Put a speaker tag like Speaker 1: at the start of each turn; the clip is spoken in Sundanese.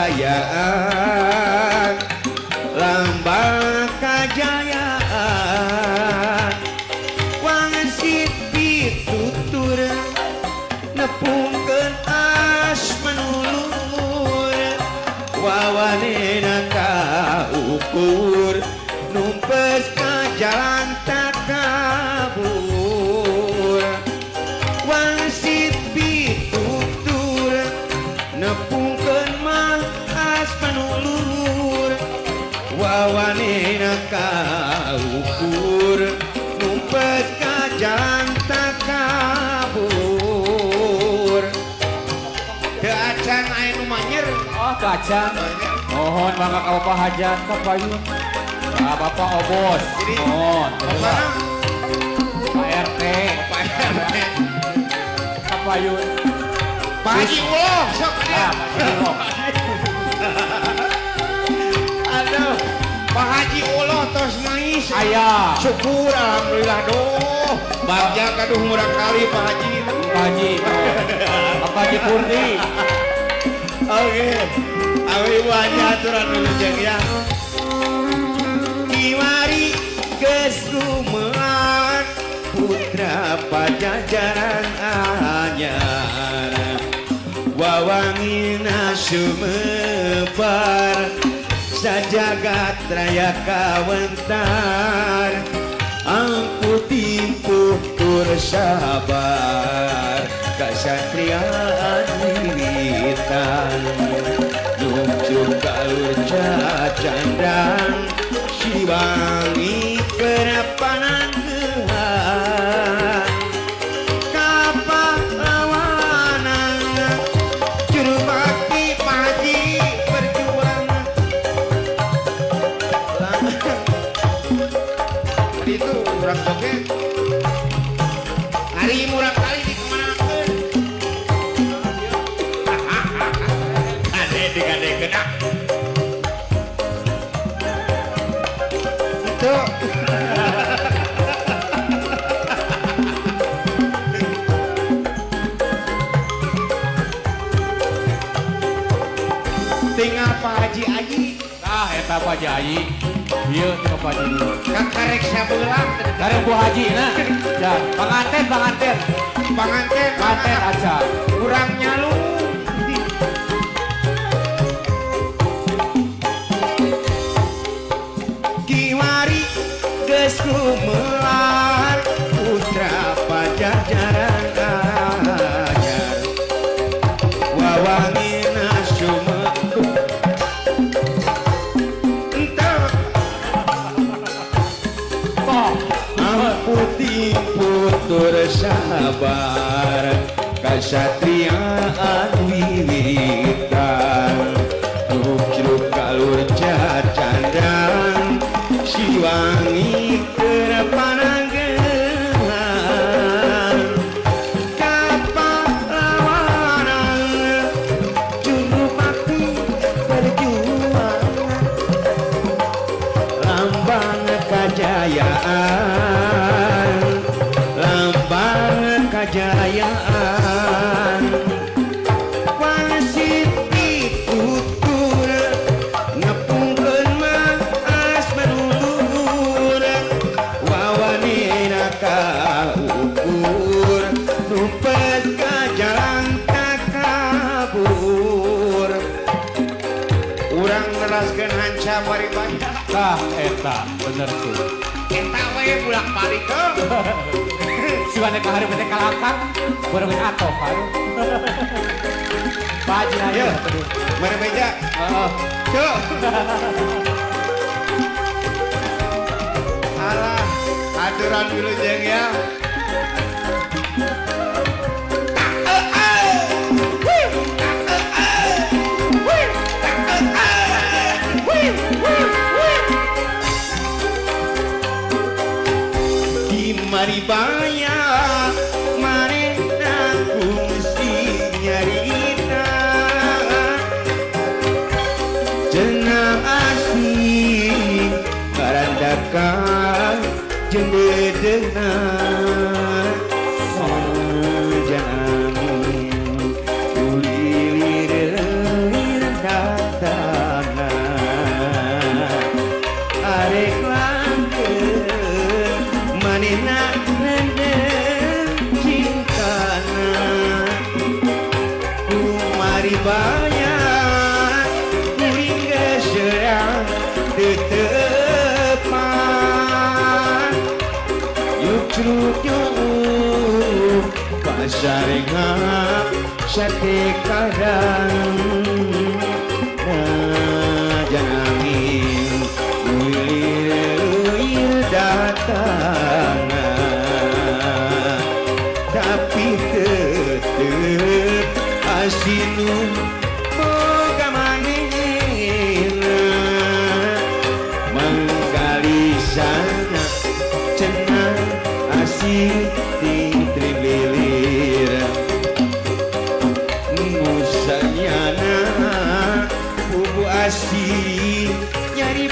Speaker 1: kajayaan lambang kajayaan wangsit pitutur nepungkeun manulur wawanena kaukur numpes ka jalan tak kabur wangsit pitutur nepungkeun mas manulur wawanena kaukur numpes ka jalan tak kabur. Keacan air numanyer.
Speaker 2: Oh keacan. Mohon mangga ka Bapak Hajat ka Bayu. Ka Bapak Obos. Mohon. Pak RT.
Speaker 1: Pak RT.
Speaker 2: Ka Bayu.
Speaker 1: Pak Haji Uloh. Sok dia.
Speaker 2: Pak Haji Uloh.
Speaker 1: Aduh. Pak Haji Uloh tos mais.
Speaker 2: Aya.
Speaker 1: Syukur alhamdulillah doh. Bagja kaduh murah kali Pak Haji.
Speaker 2: Pak Haji. Pak Haji Purdi.
Speaker 1: Oke, awi ibu aja aturan dulu jeng ya. Kiwari kesumean putra pajajaran anyar wawangina sumebar sajagat raya kawentar angkuti putur sabar kasatriaan wiritan nunjuk kalur cacandang siwangi kerepanan gehan kapahlawanan juru bakti Haji perjuangan tadi itu orang joget hari murah kali di kemana gade kena itu tinggal Pak Haji Aji
Speaker 2: Nah eta Pak Haji Aji iya itu Pak Haji dulu
Speaker 1: kakarek sabelang
Speaker 2: karek Bu Haji nah ya panganten aja
Speaker 1: kurang nyalu Sumelar putra pajajaran anyar wawangina sumeku entah amputi putur sabar kasatriaan wiwitan nujruk kalur cacandang siwangi kerepananggehan kapahlawanan juru bakti perjuangan lambang kajayaan wasit pitutur ngepungkeun mas manulur wawanina kaukur numpes ka jalan tak kabur urang neraskeun hanca bari banyak
Speaker 2: tah eta bener tuh
Speaker 1: eta we bulak-balik
Speaker 2: si wane ka hareup teh kalangkang bareng geus atok haru Pak Haji ayo
Speaker 1: mari meja
Speaker 2: heeh
Speaker 1: cuk alah aturan dulu jeng ya mari baya manehna kungsi nyarita cenah asih karandakan jeung dedena sajan angin ulilir datang Bacruknya pasarengap sate kadang janangin ulir datang tapi tetep asinun boga manehna manggali sana cenah asin di trililir musanyana bubu asin nyari